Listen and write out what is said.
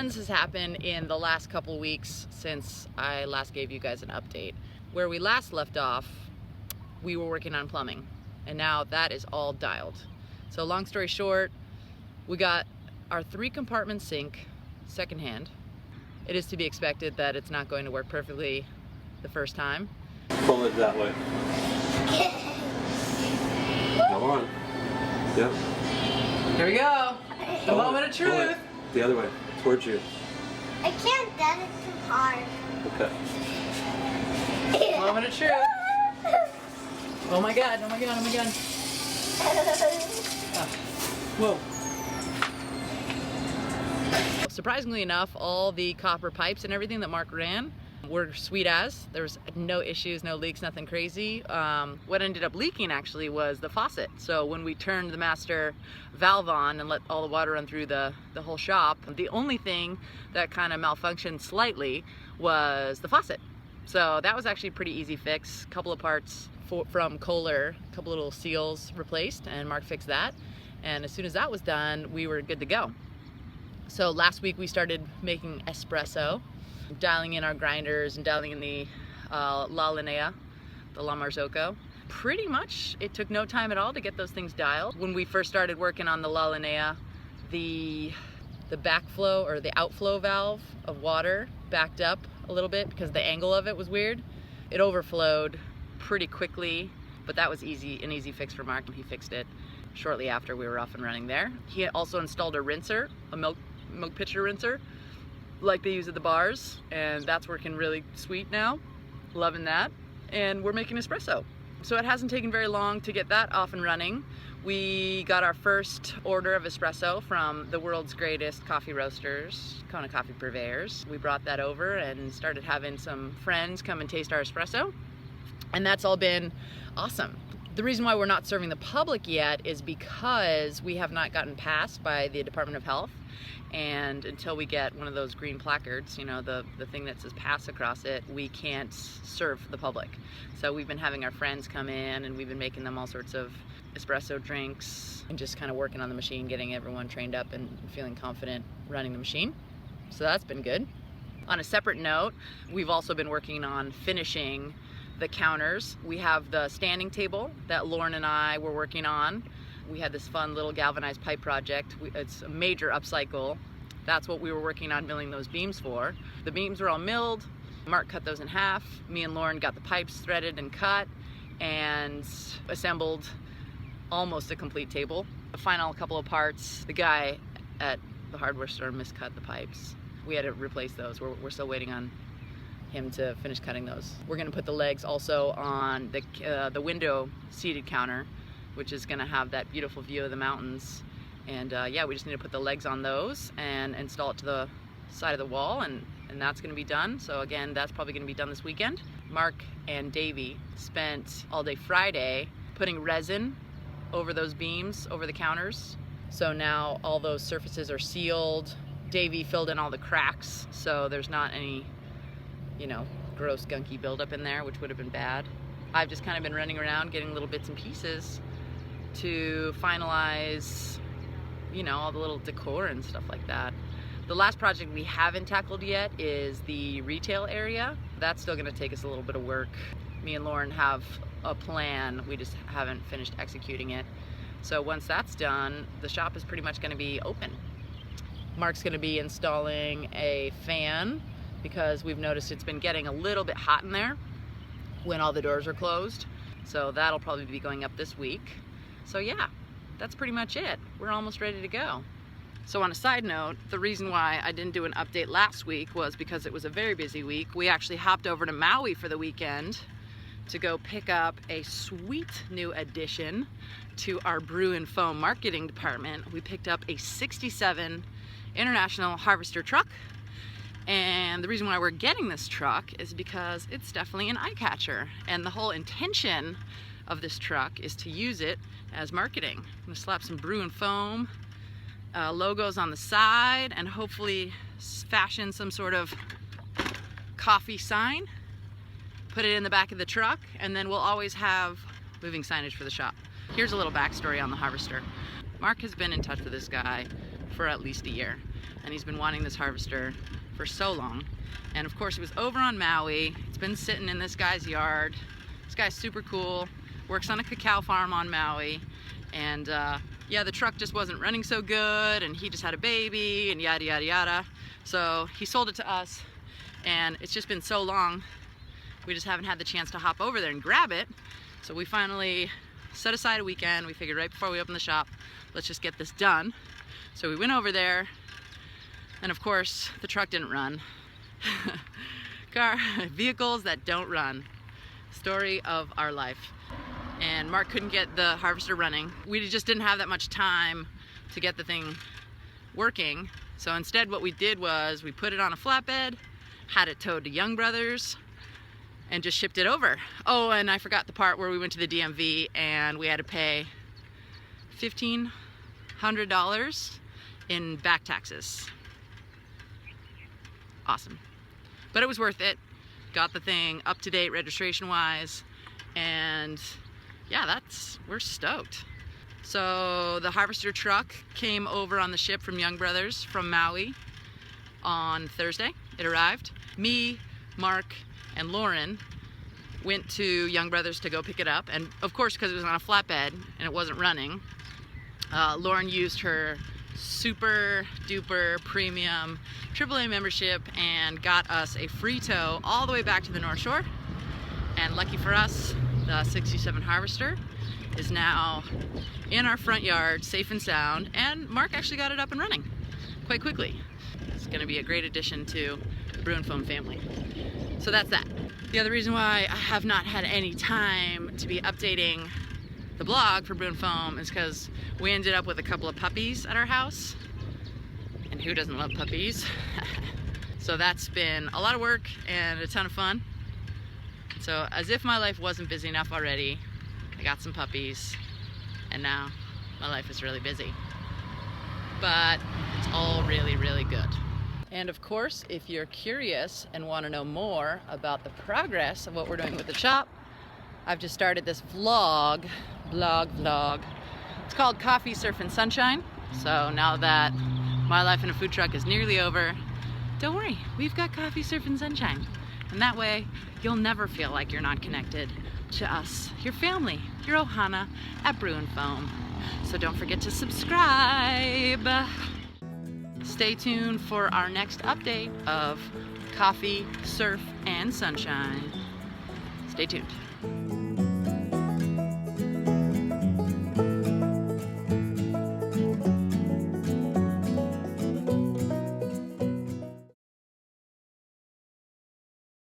tons has happened in the last couple weeks since I last gave you guys an update. Where we last left off, we were working on plumbing, and now that is all dialed. So long story short, we got our 3-compartment sink secondhand. It is to be expected that it's not going to work perfectly the first time. Pull it that way. Come on. Yep. Here we go. The moment of truth. The other way, towards you. I can't get it too hard. Okay. Moment of truth. Oh my god, oh my god, oh my god. Whoa. Surprisingly enough, all the copper pipes and everything that Mark ran were sweet as. There was no issues, no leaks, nothing crazy. What ended up leaking actually was the faucet. So when we turned the master valve on and let all the water run through the whole shop, the only thing that kind of malfunctioned slightly was the faucet. So that was actually a pretty easy fix. A couple of parts from Kohler, a couple little seals replaced, and Mark fixed that. And as soon as that was done, we were good to go. So last week we started making espresso, dialing in our grinders and dialing in the La Linea, the La Marzocco. Pretty much it took no time at all to get those things dialed. When we first started working on the La Linea, the backflow or the outflow valve of water backed up a little bit because the angle of it was weird. It overflowed pretty quickly, but that was an easy fix for Mark, and he fixed it shortly after we were off and running there. He also installed a rinser, a milk pitcher rinser, like they use at the bars, and that's working really sweet now. Loving that. And we're making espresso. So it hasn't taken very long to get that off and running. We got our first order of espresso from the world's greatest coffee roasters, Kona Coffee Purveyors. We brought that over and started having some friends come and taste our espresso, and that's all been awesome. The reason why we're not serving the public yet is because we have not gotten passed by the Department of Health, and until we get one of those green placards, you know, the thing that says pass across it, we can't serve the public. So we've been having our friends come in, and we've been making them all sorts of espresso drinks and just kind of working on the machine, getting everyone trained up and feeling confident running the machine. So that's been good. On a separate note, we've also been working on finishing the counters. We have the standing table that Lauren and I were working on. We had this fun little galvanized pipe project. It's a major upcycle. That's what we were working on milling those beams for. The beams were all milled. Mark cut those in half. Me and Lauren got the pipes threaded and cut and assembled almost a complete table. The final couple of parts, the guy at the hardware store miscut the pipes. We had to replace those. We're still waiting on him to finish cutting those. We're gonna put the legs also on the window seated counter, which is gonna have that beautiful view of the mountains. And yeah, we just need to put the legs on those and install it to the side of the wall, and that's gonna be done. So again, that's probably gonna be done this weekend. Mark and Davey spent all day Friday putting resin over those beams, over the counters. So now all those surfaces are sealed. Davey filled in all the cracks, so there's not any, you know, gross gunky buildup in there, which would have been bad. I've just kind of been running around getting little bits and pieces to finalize, you know, all the little decor and stuff like that. The last project we haven't tackled yet is the retail area. That's still gonna take us a little bit of work. Me and Lauren have a plan, we just haven't finished executing it. So once that's done, the shop is pretty much gonna be open. Mark's gonna be installing a fan because we've noticed it's been getting a little bit hot in there when all the doors are closed. So that'll probably be going up this week. So yeah, that's pretty much it. We're almost ready to go. So on a side note, the reason why I didn't do an update last week was because it was a very busy week. We actually hopped over to Maui for the weekend to go pick up a sweet new addition to our BREW+FOAM marketing department. We picked up a 67 International Harvester truck. And the reason why we're getting this truck is because it's definitely an eye catcher. And the whole intention of this truck is to use it as marketing. I'm gonna slap some BREW+FOAM logos on the side and hopefully fashion some sort of coffee sign, put it in the back of the truck, and then we'll always have moving signage for the shop. Here's a little backstory on the harvester. Mark has been in touch with this guy for at least a year. And he's been wanting this harvester for so long. And of course it was over on Maui. It's been sitting in this guy's yard. This guy's super cool, works on a cacao farm on Maui. And yeah, the truck just wasn't running so good, and he just had a baby, and yada, yada, yada. So he sold it to us, and it's just been so long, we just haven't had the chance to hop over there and grab it. So we finally set aside a weekend. We figured right before we open the shop, let's just get this done. So we went over there, and of course, the truck didn't run. Vehicles that don't run. Story of our life. And Mark couldn't get the harvester running. We just didn't have that much time to get the thing working. So instead what we did was we put it on a flatbed, had it towed to Young Brothers, and just shipped it over. Oh, and I forgot the part where we went to the DMV and we had to pay $1,500 in back taxes. Awesome. But it was worth it. Got the thing up to date registration wise, and yeah, we're stoked. So the harvester truck came over on the ship from Young Brothers from Maui on Thursday. It arrived. Me, Mark, and Lauren went to Young Brothers to go pick it up, and of course, because it was on a flatbed and it wasn't running, Lauren used her super duper premium AAA membership and got us a free tow all the way back to the North Shore. And lucky for us, the 67 harvester is now in our front yard, safe and sound, and Mark actually got it up and running quite quickly. It's going to be a great addition to the BREW+FOAM family. So that's that. The other reason why I have not had any time to be updating the blog for BREW+FOAM is because we ended up with a couple of puppies at our house, and who doesn't love puppies? So that's been a lot of work and a ton of fun. So as if my life wasn't busy enough already, I got some puppies, and now my life is really busy. But it's all really, really good. And of course, if you're curious and want to know more about the progress of what we're doing with the shop, I've just started this vlog. It's called Coffee, Surf, and Sunshine. So now that my life in a food truck is nearly over, don't worry, we've got coffee, surf, and sunshine. And that way, you'll never feel like you're not connected to us, your family, your ohana at BREW+FOAM. So don't forget to subscribe. Stay tuned for our next update of Coffee, Surf, and Sunshine. Stay tuned.